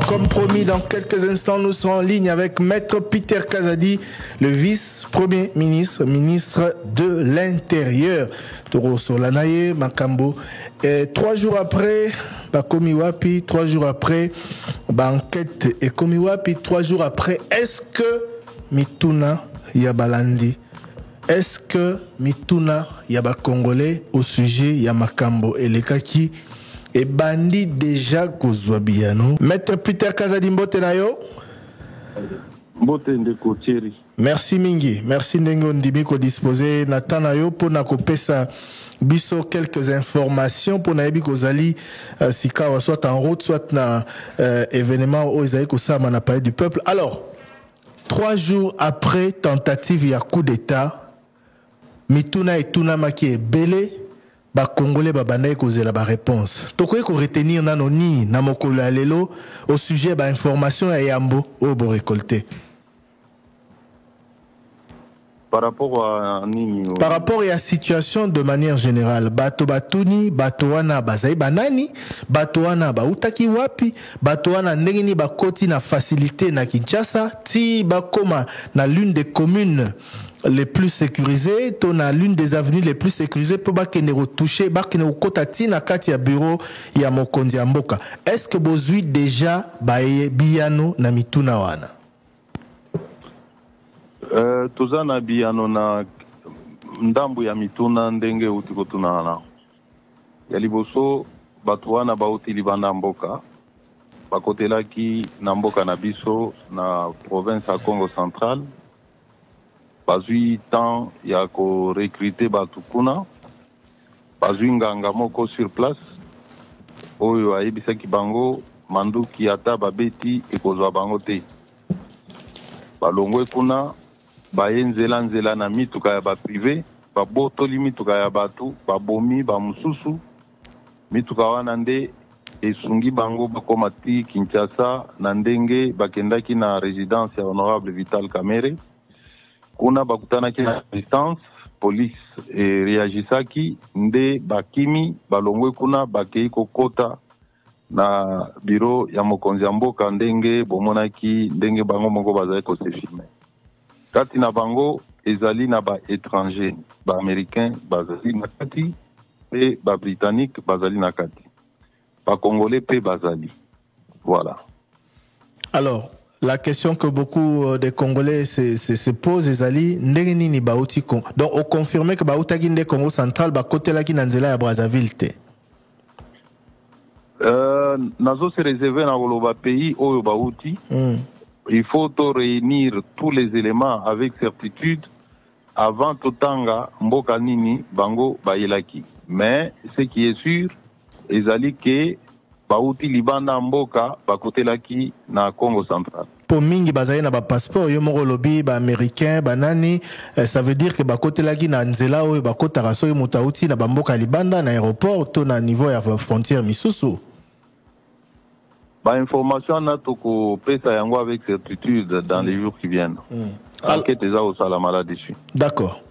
Comme promis, dans quelques instants, nous serons en ligne avec Maître Peter Kazadi, le vice-premier ministre, ministre de l'Intérieur. Toro Solanaye, Makambo. Et 3 jours après, Komiwapi, 3 jours après, enquête et Komiwapi, 3 jours après, est-ce que Mituna Yabalandi, est-ce que Mituna Yaba Congolais au sujet Yamakambo et les Kaki et bandit déjà Kozwabiano. Maître Peter Kazadi Mbote Nayo. Mbote Ndeko Thierry. Merci Mingi. Merci Ndengo Ndimiko disposé Natanayo pour nakopesa biso quelques informations pour naebi kozali sikawa soit en route soit na événement au Isaïe Kosama na palais du peuple. Alors 3 jours après tentative ya coup d'état, Mituna et Tuna Maki est belé. Ba Congolais ba banaye kozela ba réponse. Tokoye ko retenir nano ni na mokolo ya lelo au sujet ba information ya Yambo au bo récolté. Par rapport à nini? Par rapport à la situation de manière générale, bato batuni, bato wana bazai banani, bato wana ba utaki wapi, bato wana ndengeni ba koti na facilité na Kinshasa, ti ba koma na l'une des communes les plus sécurisées, on a l'une des avenues les plus sécurisées pour bakene retoucher, bakene okotati na kati ya bureau ya mokonzi ya mboka. Est-ce que bozui déjà baye biyano na mituna wana? Toza na biyano na ndambu ya mituna ndenge utiko tunana. Ya liboso batu wana bauti libanda mboka, bakotelaki na mboka na biso na province ya Congo Central. Bazui temps ya ko recruter batu kuna, bazui nganga moko sur place, oyo ayebisaki bango manduki ata babeti ekozwa bango te. Balongwe kuna, baye nzela na mituka ya ba privé, babotoli mituka ya batu, babomi, bamususu, mituka wana nde esungi bango bakoma ti Kinshasa na ndenge bakendaki na résidence ya Honorable Vital Kamerhe. Kuna bakutanaki na distance, police e reagisaki nde bakimi balongwe kuna bakei kokota na bureau ya mokonzi ya mboka ndenge bomonaki ndenge bango moko bazali kosefilme. Kati na bango ezali na ba étranger, ba américain bazali na kati pe ba britannique bazali na kati. Ba congolais pe bazali. Voilà. Alors la question que beaucoup de Congolais se posent, Ezali, ndengenini bauti Congo. Donc, on confirme que bauta ginde Congo central, ba côté la ki nanzela ya Brazzaville te. Nazo se réserver na woloba pays oyo bauti. Il faut réunir tous les éléments avec certitude avant totanga mboka nini bango bayelaki. Mais ce qui est sûr, Ezali que bauti libanda mboka bakotelaki na Congo central. Pour mingi bazali na ba passeport yo moko lobi ba américain ba nani, ça veut dire que bakotelaki na nzela oyo bakotaka so yo mutauti na bamboka libanda na aéroport to na niveau ya frontière misusu. Ba information na toko pesa yango avec certitude dans les jours qui viennent. Enquête eza au salama là-dessus. D'accord.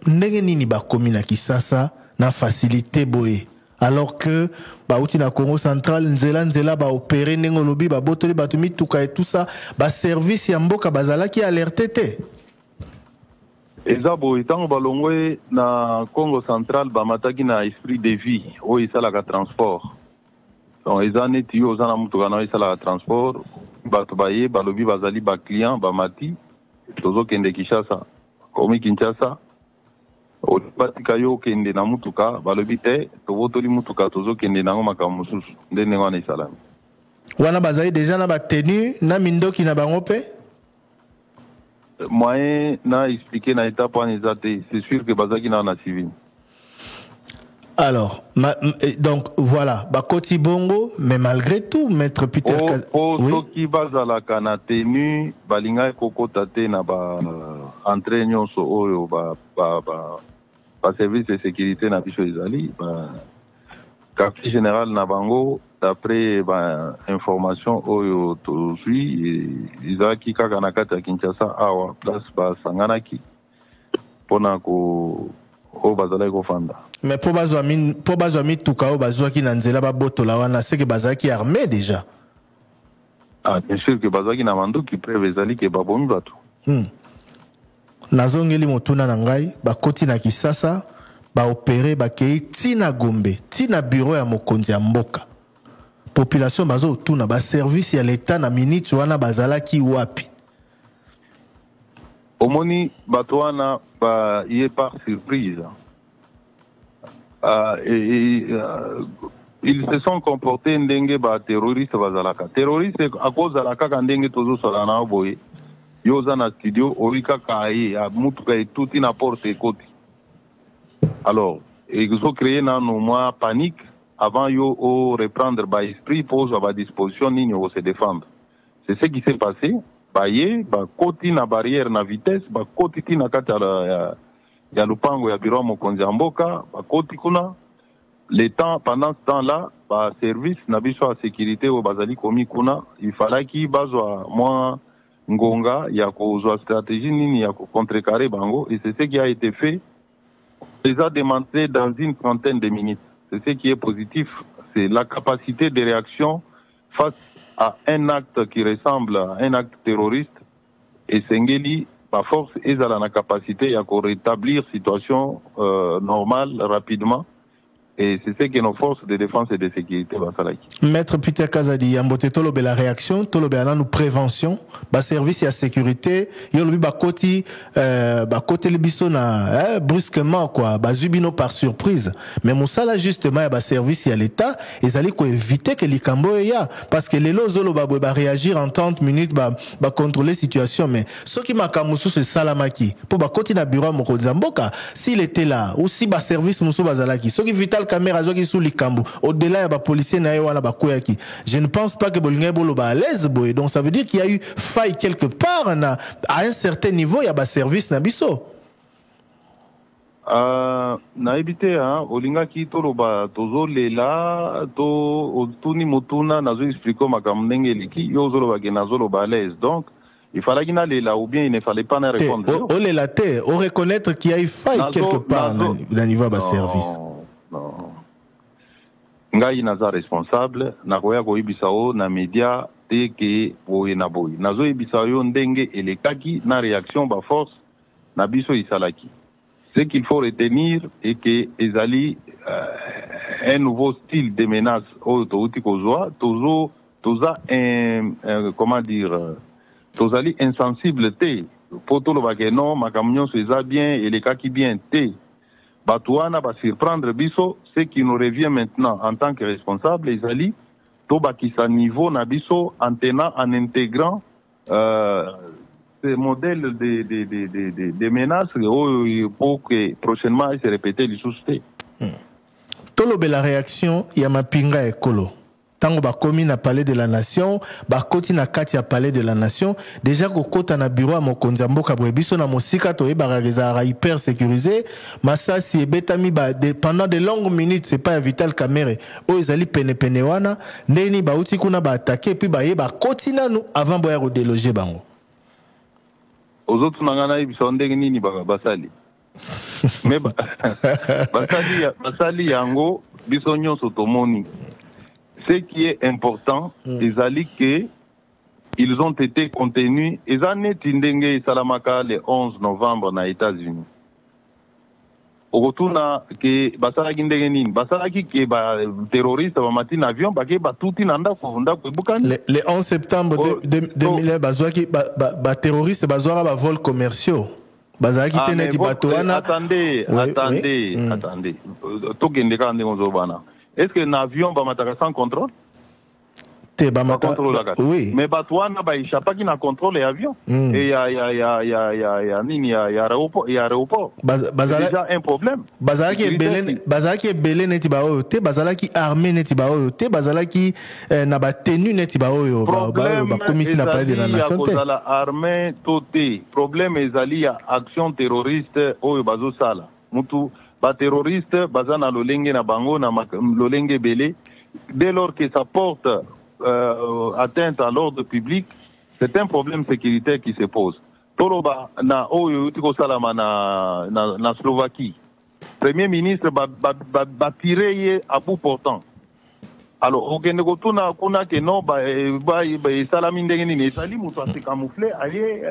Ndenge nini bakomi na Kisasa na facilité boye? Alors que bauti na Congo central nzela ba opérer ndenge lobi ba botoli batumi tuka et tout ça ba service ya mboka bazalaki alerté te. Ezabo itango balongwe na Congo central ba mataki na esprit de vie o isala ka transport. Donc ezane tiyo zana mutuka na isala ka transport bato baye balobi bazali ba client ba mati tozo kende Kinshasa komi Kinshasa. Obatika yo kende na mutuka balobi te tobotoli mutuka tozo kende nango makambo mususu ndenge wana isalami. Wana bazali déjà na ba tenue na mindoki na bango pe? Moyen na expliquer na étape en exate, c'est sûr que bazaki na civil. Alors, donc voilà, Bakoti Bongo, mais malgré tout, Maître Peter Pour qui bazala kana tenu, balinga kokota te na ba entraînement so oyo ba service de sécurité na biso ezali, quartier général na bango d'après information oyo to suis izaki kaka na kati ya Kinshasa awa place ba sanganaki pona ko o bazala ko fanda. Mais pour bazwa mi tukao bazwa ki na nzela ba botola wana c'est que bazaki armé déjà. Ah, bien sûr que bazaki na mandu qui prévezali que babomi batu. Nazongeli motuna na ngai bakoti na Kisasa ba opérer bakei tina Gombe tina bureau ya mokonzi ya mboka. Population bazo tuna ba service ya l'état na minute wana bazalaki wapi. Omoni batu wana ba yé par surprise. Ils se sont comportés ndenge ba terroriste bazalaka. Terroriste à cause de la kaka ndenge tozo solana boye. Yoza na studio orika kaye a mutuka et tout na porte côté. Alors, ils ont créé na no mois panique avant yo o reprendre ba esprit pose à disposition ni yo se défendre. C'est ce qui s'est passé. Baye ba côté na barrière na vitesse ba côté na kata ya lupango ya bureau mokonzi mboka ba côté kuna. Le temps, pendant ce temps-là, bah, service, n'abiso à sécurité au bazali komi kuna, il fallait qu'il bazwa moi ngonga, ya kozwa stratégie nini ya contrecarrer bango, et c'est ce qui a été fait. On les a démantelés dans une trentaine de minutes. C'est ce qui est positif, c'est la capacité de réaction face à un acte qui ressemble à un acte terroriste. Et Sengeli, par force, ils ont la capacité à rétablir situation normale rapidement. Et c'est ce que nos forces de défense et de sécurité vont faire. Maître Peter Kazadi, Yambote Tolobe la réaction, Tolobe a nous prévention, bas service et sécurité, yolobi ba côté le bisona, brusquement quoi, bas zubino par surprise. Mais Moussala justement bas service et à l'état, ils allaient quoi éviter que l'ikambo ya, parce que les lozolo ba réagir en 30 minutes ba contrôler situation. Mais ce qui m'a kamoussou c'est Salamaki, pour ba côté na bureau mokozamboka, s'il était là ou si bas service moussou bazalaki, ce qui vital caméra zoki sous likambo au-delà ya policier na wana ba koyaki. Je ne pense pas que bolinga bolo ba à l'aise boy. Donc ça veut dire qu'il y a eu faille quelque part à un certain niveau ya ba service na biso. Na ebité hein olinga ki tolo ba tozo lela to tuni mutuna nazo expliquer makamndenge liki yo zolo ba ke nazo ba à l'aise. Donc il fallait qu'il n'allait là ou bien il ne fallait pas ne répondre. On les laté, on reconnaître qu'il y a eu faille quelque part dans niveau ba service. Non. Ngai naza responsable na koya ko ibisao na media te ke boye na boye nazo ibisao yo ndenge elekaki na réaction ba force na biso isalaki. Ce qu'il faut retenir est que ezali un nouveau style de menace au touti kozwa toza comment dire tozali insensible te poto lo bakeno makamnyo seza bien elekaki bien te. Batouana va surprendre biso, ce qui nous revient maintenant en tant que responsable, les alliés, toba qui sa niveau na biso en tenant, en intégrant ces modèles de menaces pour que prochainement ils se répètent les souscrits. Tolobe la réaction, il y a ma pinga ekolo. Tango ba komi na palais de la nation, ba koti na kati ya palais de la nation, déjà ko kota na bureau à mokonzi mboka bwebiso na mosika to yeba rezara hyper sécurisé, masasi ebetami ba pendant de longues minutes, c'est pas vital caméra. O ezali pene wana, ndeni ba uti kuna ba attaquer puis ba yeba koti na nous avant boya ko déloger bango. Aux autres nangana ibiso ndenge nini ba basali. Mais basali yango biso nyonso tomoni. Ce qui est important, c'est qu'ils ont été contenus. Ils ont été Tindenge Salamaka le 11 novembre aux États-Unis. Au retour, que Basaraki Ndegenin, Basaraki qui est terroriste, matin avion, tout le 11 septembre 2000, Bazouaki, terroriste, Bazouara, vol commerciaux. Bazaraki Teneti Batouana. Attendez. Tout est-ce que l'avion va mataka sans contrôle? Oui. Mais Batouana va échapper qui n'a contrôle l'avion. Et il y a aéroport. C'est déjà un problème. Bazalaki est belé neti baoyote, Bazalaki armé neti baoyote, Bazalaki n'a pas tenu neti baoyo. Problème est armé toté. Problème est ali action terroriste oyo bazo sala. Mutu ba terroriste bazana lolenge na bango na lolenge belé. Dès lors que ça porte atteinte à l'ordre public, c'est un problème sécuritaire qui se pose. Toroba na oyo tiko salama na Slovaquie. Premier ministre ba tiré à bout portant. Alors, okende kotuna kuna ke no ba salami ndenge nini sali mutu ase camoufler aller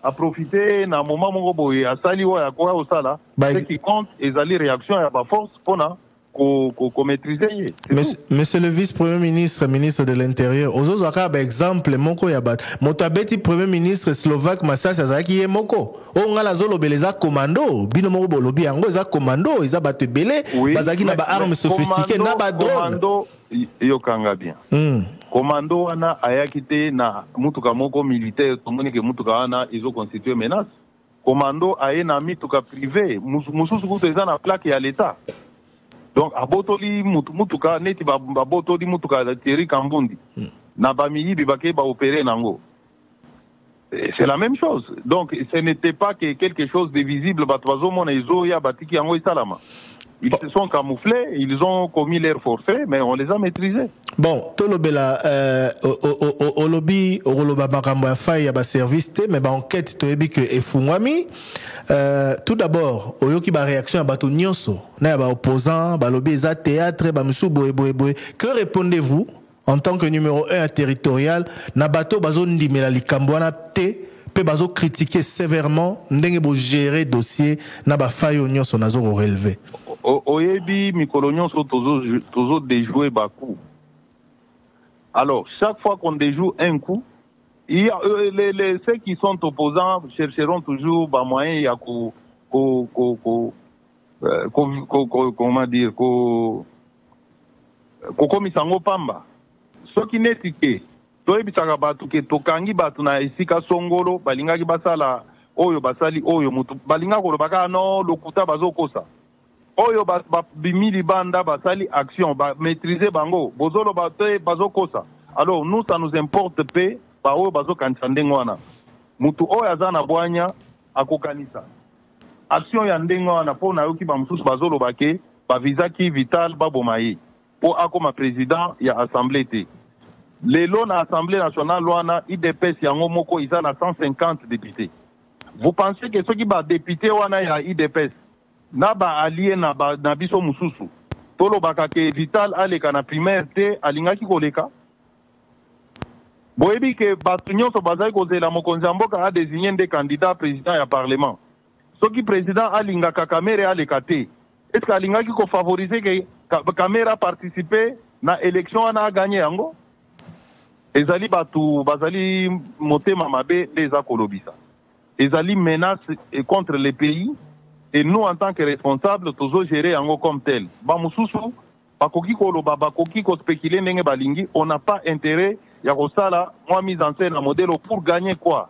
à profiter na moment moko boye asali wa ya kwa osala ce qui compte ezali réaction ya ba force pona ko maîtriser. Monsieur le vice-premier ministre, ministre de l'Intérieur, aux autres cas, par exemple, moko ya bat, motabeti premier ministre slovaque Massas Azaki ye moko. O ngala zolo beleza commando, bino moko bolobi yango za commando, iza batu belé, bazaki na ba armes sophistiquées, na ba drone. Commando yokanga bien. Commando wana ayakite na mutuka moko militaire, tomoni ke mutuka wana izo constitué menace. Commando aye na mituka privé, mususu kuto eza na plaque ya l'État. Donc, abotoli mutuka neti babotoli mutuka la Thierry Kambundi. Na bamiyi bibake ba opérer nango. C'est la même chose. Donc, ce n'était pas que quelque chose de visible. Batwazo mona izo ya batiki yango isalama. Ils se sont camouflés, ils ont commis leur forfait, mais on les a maîtrisés. Bon, tolobela au lobby au loba makambo ya faille ya ba service te mais ba enquête to yebi que efungwami tout d'abord oyoki ba réaction ya bato nyonso na ya ba opposant ba lobby za théâtre ba musu boye que répondez-vous en tant que numéro 1 territorial na bato bazo ndimela likambo wana te pe bazo critiquer sévèrement ndenge bo gérer dossier na ba faille nyonso nazo relever. Oyebi mikolo nyonso tozo déjouer ba coup. Alors, chaque fois qu'on déjoue un coup, il y a, ceux qui sont opposants chercheront toujours des moyens comment dire, komisango pamba. Ce qui n'est que, toyebisaka batu ke tokangi batu na esika songolo, balingaki basala, oyo basali, oyo mutu, balinga kolobaka no, lokuta bazokosa. Oyo bimili banda basali action ba maîtriser bango bozolo bate bazokosa. Alors nous ça nous importe pe ba oyo bazokanisa ndenge wana mutu oyo azana bwanya akokanisa action ya ndenge wana po na yoki ba mususu bazolo bake ba visa ki vital babomaye po akoma président ya assemblée te lelo na assemblée nationale wana IDPS yango moko isa na 150 députés. Vous pensez que ceux qui ba député wana ya IDPS na ba allié na biso mususu tolo baka ke vital aleka na primaire te alingaki koleka boyebi ke batu nyonso bazali kozela mokonzi ya mboka a désigné des candidats président ya parlement soki président alingaka Kamere aleka te est-ce que alingaki ko favoriser ke Kamere a participer na élection wana a gagné yango ezali batu bazali motema mabe eza kolobisa ezali menace contre les pays. Et nous, en tant que responsables, toujours gérer en comme tel. Bamususu, bakoki koloba, bakoki ko spéculer nenge balingi, on n'a pas intérêt, ya kosala, moi mise en scène un modèle pour gagner quoi?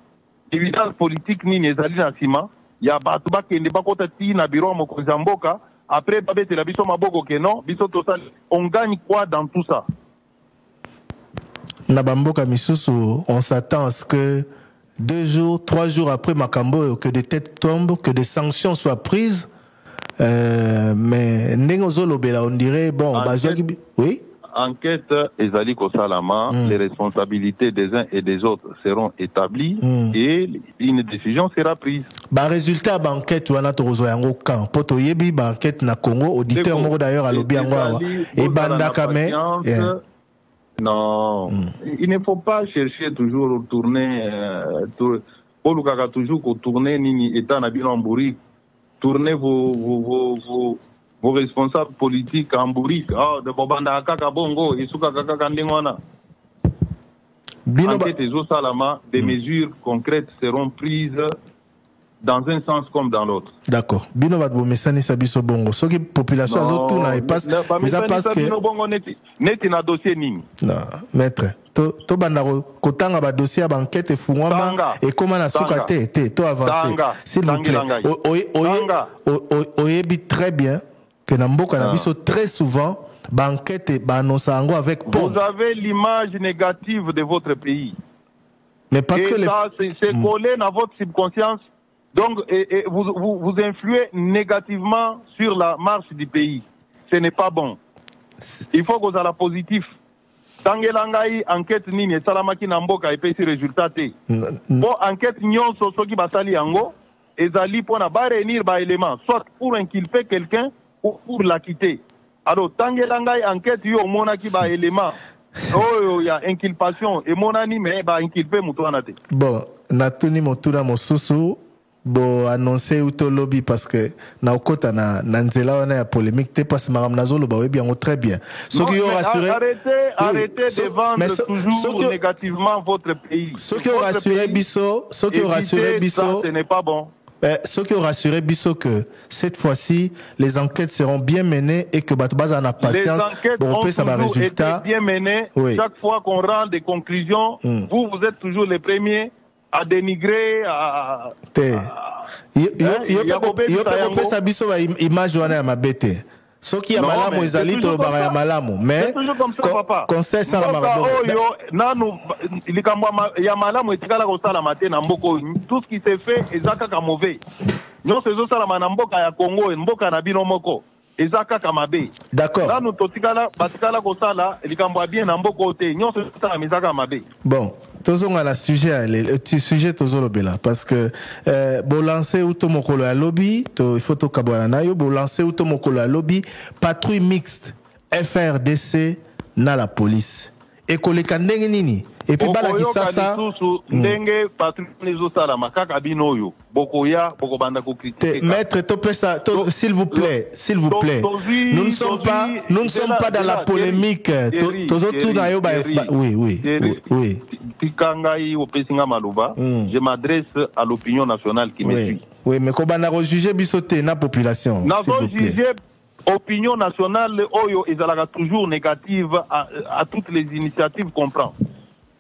Évidence politique ni nezali na sima, ya batu bakende bakota ti na bureau mokonzi mboka, après babete la biso maboko ke non, biso tosali, on gagne quoi dans tout ça? Na bamboka misusu, on s'attend à ce que 2 jours, 3 jours après Makambo, que des têtes tombent, que des sanctions soient prises. Mais on dirait, bon, oui. Enquête Ezali Kosalama, les responsabilités des uns et des autres seront établies et une décision sera prise. Résultat d'enquête, on a yango kan. Poto yebi enquête na Congo, auditeur moro d'ailleurs à l'obi yango et banda kame. Non, il ne faut pas chercher toujours tourner, toujours tourner nini état na bilamburi, tourner vos responsables politiques en bourrique. Ah, de bobanda kaka bongo, isuka kaka kandengwana. Enquête et salama, des mesures concrètes seront prises dans un sens comme dans l'autre. D'accord. Bino bat bo mesani sabiso bongo. Ce qui population azo tout na passe ça passe que bino bongo neti na dossier nini. Non, maître. To banda ko tanga ba dossier ba enquête e fungwama et comment na suka te to avancer. S'il vous plaît. Oyebi très bien que na mboka na biso très souvent ba enquête ba annonce ango avec pont. Vous avez l'image négative de votre pays. Mais parce que c'est collé dans votre subconscience. Donc, vous influez négativement sur la marche du pays. Ce n'est pas bon. Il faut que vous ayez positif. Tangelangai enquête nini salamaki namboka et pesi résultat te. Bon enquête nyonso soki basali yango ezali pona ba réunir ba éléments soit pour inculper quelqu'un ou pour l'acquitter. alors tangela ngai enquête yo monaki ba élément oh ya inculpation et monani mais ba inculper mutu wana te. Bon, natuni motuna mosusu bo annoncer auto lobby parce que na okota na nzela wana ya polémique te parce que maram nazolo ba bien très bien. Ce qui aura rassuré arrêtez de vendre toujours négativement votre pays. Ce qui aura rassuré Bisso, ce qui aura rassuré Bisso, ce n'est pas bon. Ce qui aura rassuré Bisso que cette fois-ci les enquêtes seront bien menées et que Batoubaza en a patience pour ça va résultat bien menées. Oui. Chaque fois qu'on rend des conclusions, vous êtes toujours les premiers à dénigrer à image wana ya mabete soki ya malamu ezali to bara ya malamu mais conseil ça la marabout oyo nanu likambo ya malamu etikala ko sala matin na mboko tout ce qui s'est fait ezaka ka mauvais non c'est zo sala na mboka ya Congo mboka na bino moko ezaka ka mabe d'accord nanu totikala batikala ko sala likambo bien na mboko te non c'est ça mizaka mabe. Bon tozonga la sujet le sujet tozolo bela parce que bo lancer auto mokolo ya lobby to il faut to kabwana nayo bo lancer auto mokolo ya lobby patrouille mixte FRDC na la police et koleka ndenge nini et puis bala kisasa ndenge patrouille zo sala makaka binoyo bokoya boko banda ko critiquer maître to pesa s'il vous plaît nous ne sommes pas dans la polémique tozo tout na yo ba oui Tikangai au Pessinga Malouba, je m'adresse à l'opinion nationale qui me suit. Oui, mais comment on a jugé bisoté na population? Nous avons jugé opinion nationale, Oyo, ils sont toujours négative à toutes les initiatives qu'on prend.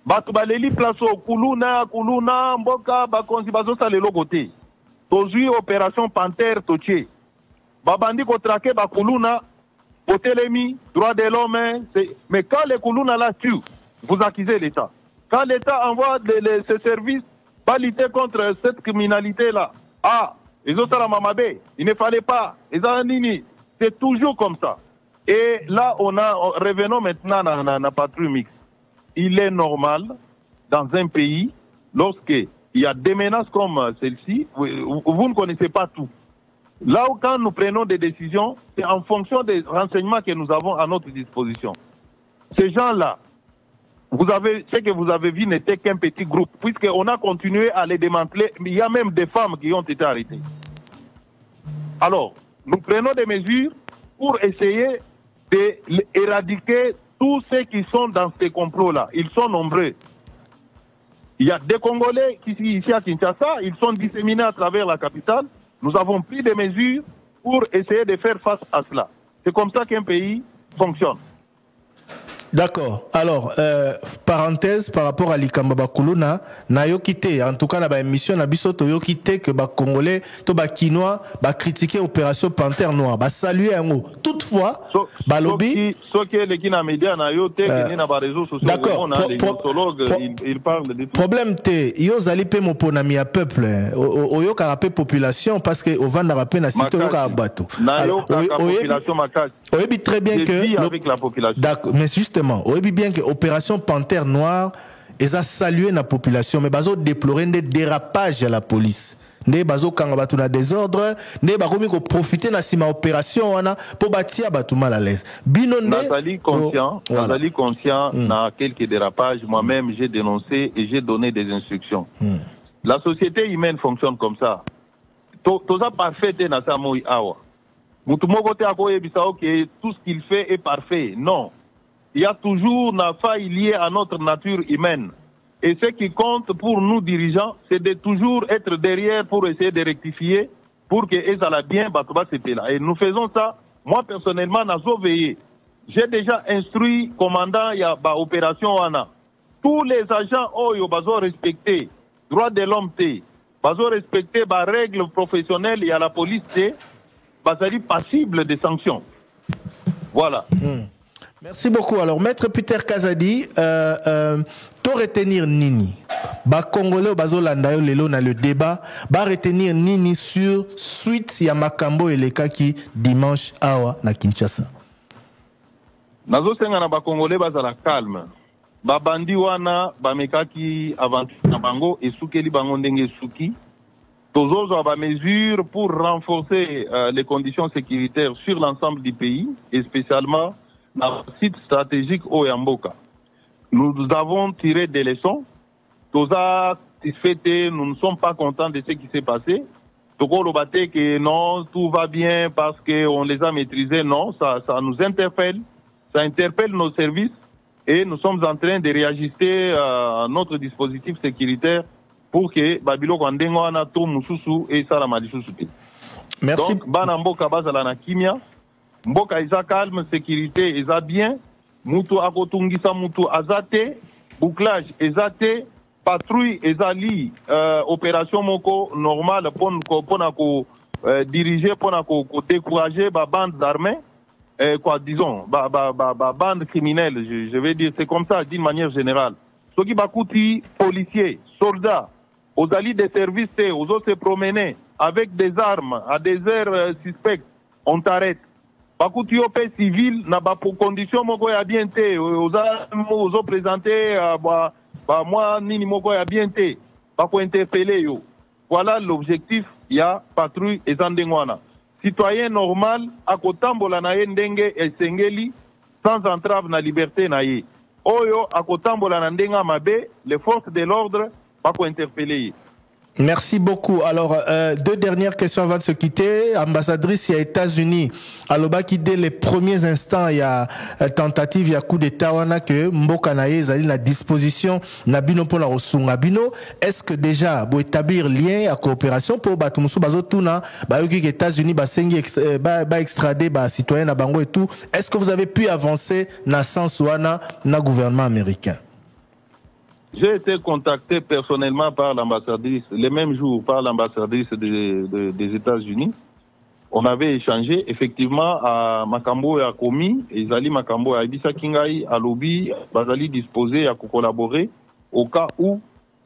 Batubaleli place au Kuluna, Mboka, Bakonzi, Bazosa, le logoté. Tozui opération Panthère, Toché. Babandi Kotrake, Bakuluna, Otelemi, droit de l'homme, mais quand les Kuluna la tuent, vous accusez l'État. Quand l'État envoie ses services pas lutter contre cette criminalité-là, ils ont ça la mamabé, il ne fallait pas, c'est toujours comme ça. Et là, revenons maintenant à la patrouille mixte. Il est normal, dans un pays, lorsqu'il y a des menaces comme celle-ci, vous ne connaissez pas tout. Là où quand nous prenons des décisions, c'est en fonction des renseignements que nous avons à notre disposition. Ces gens-là, ce que vous avez vu n'était qu'un petit groupe, puisqu'on a continué à les démanteler. Il y a même des femmes qui ont été arrêtées. Alors, nous prenons des mesures pour essayer d'éradiquer tous ceux qui sont dans ces complots-là. Ils sont nombreux. Il y a des Congolais qui sont ici à Kinshasa, ils sont disséminés à travers la capitale. Nous avons pris des mesures pour essayer de faire face à cela. C'est comme ça qu'un pays fonctionne. D'accord. Alors, parenthèse par rapport à l'Ikamba Bakuluna, na yo kité, en tout cas na ba émission na biso to yo kité que ba Congolais, to ba Kinois, ba critiquer opération Panthère Noire, ba saluer un mot. Toutefois, ba lobby. Ce qui est les Kina médias na yo té que na ba réseaux sociaux. D'accord. Les sociologues, ils parlent de tout. Problème té, yo zali pe mo ponami a peuple, oyo ka rapé population parce que au vanda rapé na site yo ka bato. Na yo ka population makasi. Oyebi très bien que avec la population. D'accord, mais justement, on dit bien que l'opération Panthère Noire, ils ont salué la population, mais ils ont déploré des dérapages à la police. Ils ont des désordre, ils ont profité de la opération pour bâtir mal à l'aise. Nathalie conscient, dans quelques dérapages, moi-même j'ai dénoncé et j'ai donné des instructions. La société humaine fonctionne comme ça. Tout ça parfait dans sa mouille awa. Tout ce qu'il fait est parfait. Non. Il y a toujours une faille liée à notre nature humaine. Et ce qui compte pour nous dirigeants, c'est de toujours être derrière pour essayer de rectifier, pour que ça aille bien, là. Et nous faisons ça. Moi, personnellement, j'ai veillé. J'ai déjà instruit commandant, il y a opération Wana. Tous les agents, ils ont respecté droit de l'homme, ils ont respecté les règles professionnelles, il y a la police, ils passible de sanctions. Voilà. Merci beaucoup. Alors, Maître Peter Kazadi, to retenir Nini. Ba Congolais bazolanda yo lelo na le débat, ba retenir Nini sur suite ya makambo et les cas qui dimanche awa na Kinshasa. Nazo senga na ba Congolais bazala calme. Ba bandi wana ba mekaki aventure na bango esukeli bango ndenge suki. Tous autres mesures pour renforcer les conditions sécuritaires sur l'ensemble du pays et spécialement dans le site stratégique Oyamboka. Nous avons tiré des leçons. Nous ne sommes pas contents de ce qui s'est passé. Que non, tout va bien parce qu'on les a maîtrisés. Non, ça nous interpelle. Ça interpelle nos services et nous sommes en train de réajuster notre dispositif sécuritaire pour que Babilo Kwandengo anato mususu et Salamadi Susute. Merci. Donc, Bana Mboka Bazala na Kimia, Mboka Isa calme, sécurité Isa bien, Mutu Akotungisa Mutu Azate, bouclage Ezate, patrouille Ezali, opération Moko normale pour diriger, pour décourager la bande d'armée, bande criminelle, je vais dire, c'est comme ça d'une manière générale. Ce qui va coûter policiers, soldats, aux alliés des services, aux autres se promener avec des armes à des heures suspectes, on t'arrête. Bakuti au pays civil, n'a pas pour condition, moko ya bien té, aux autres présentés, moi, nini moko ya bien té, bako interpeller yo. Voilà l'objectif, il y a patrouille et zandengwana. Citoyen normal, à kotambola na ye ndenge et sengeli, sans entrave na liberté na ye. Oyo, à kotambola na ndenga mabe, les forces de l'ordre, bako interpeller. Merci beaucoup. Alors, deux dernières questions avant de se quitter. Ambassadrice, il y a États-Unis. Aloba qui dès les premiers instants, il y a tentative, il y a coup d'État, wana que Mboka naye, zali la disposition, nabino pour la osunga bino. Est-ce que déjà, pour établir lien à coopération pour batumusu bazotuna, yuki que États-Unis, sengi, extrader, citoyen na bango et tout. Est-ce que vous avez pu avancer na sens wana, na gouvernement américain? J'ai été contacté personnellement par l'ambassadrice, le même jour par l'ambassadrice des États-Unis. On avait échangé effectivement à Makambo et à Komi, et Zali Makambo et Ibisa Kingai, à Lobby, Bazali disposé à collaborer au cas où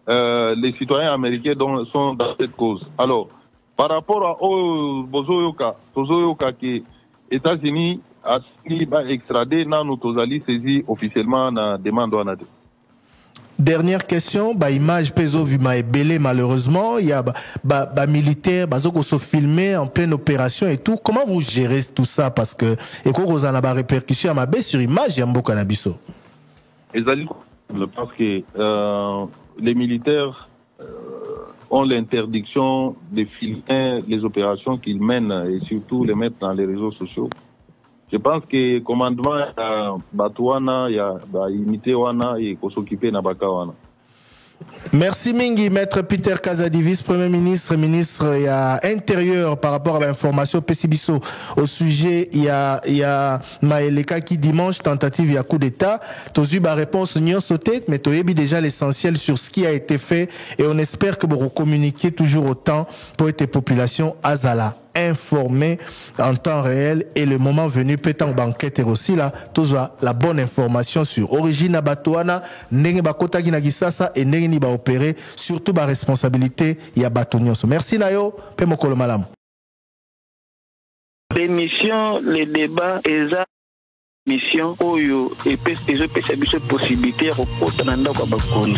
les citoyens américains sont dans cette cause. Alors, par rapport à Bozoyoka, que les États-Unis a extradé, nous Tozali saisi officiellement na demande en adresse. Dernière question, image peso vu belé malheureusement, il y a militaire, bazoko se filmer en pleine opération et tout. Comment vous gérez tout ça parce que et quoi vous en avez répercussion à ma baisse sur image et Mboka na biso. Parce que les militaires ont l'interdiction de filmer les opérations qu'ils mènent et surtout les mettre dans les réseaux sociaux. Je pense que le commandement Batouana, il y a imité Wana et qu'on s'occupe de Bakawana. Merci Mingi, Maître Peter Kazadi, vice-premier ministre, ministre intérieur par rapport à l'information Pessibiso. Au sujet, il y a Maeleka qui dimanche, tentative, il y a coup d'État. Tozuba réponse, n'y a sauté, mais Toyebi déjà l'essentiel sur ce qui a été fait et on espère que vous communiquez toujours autant pour être population Azala informée en temps réel et le moment venu peut-être banquette aussi là toujours la bonne information sur origine Abatouana nenge bakota ki na Kisasa et nenge ni ba opérer surtout ba responsabilité ya batonyoso. Merci nayo pe mokolo malamu. L'émission les débats eza mission oyo et peut possibilité ya kokota na ndako ba konzi.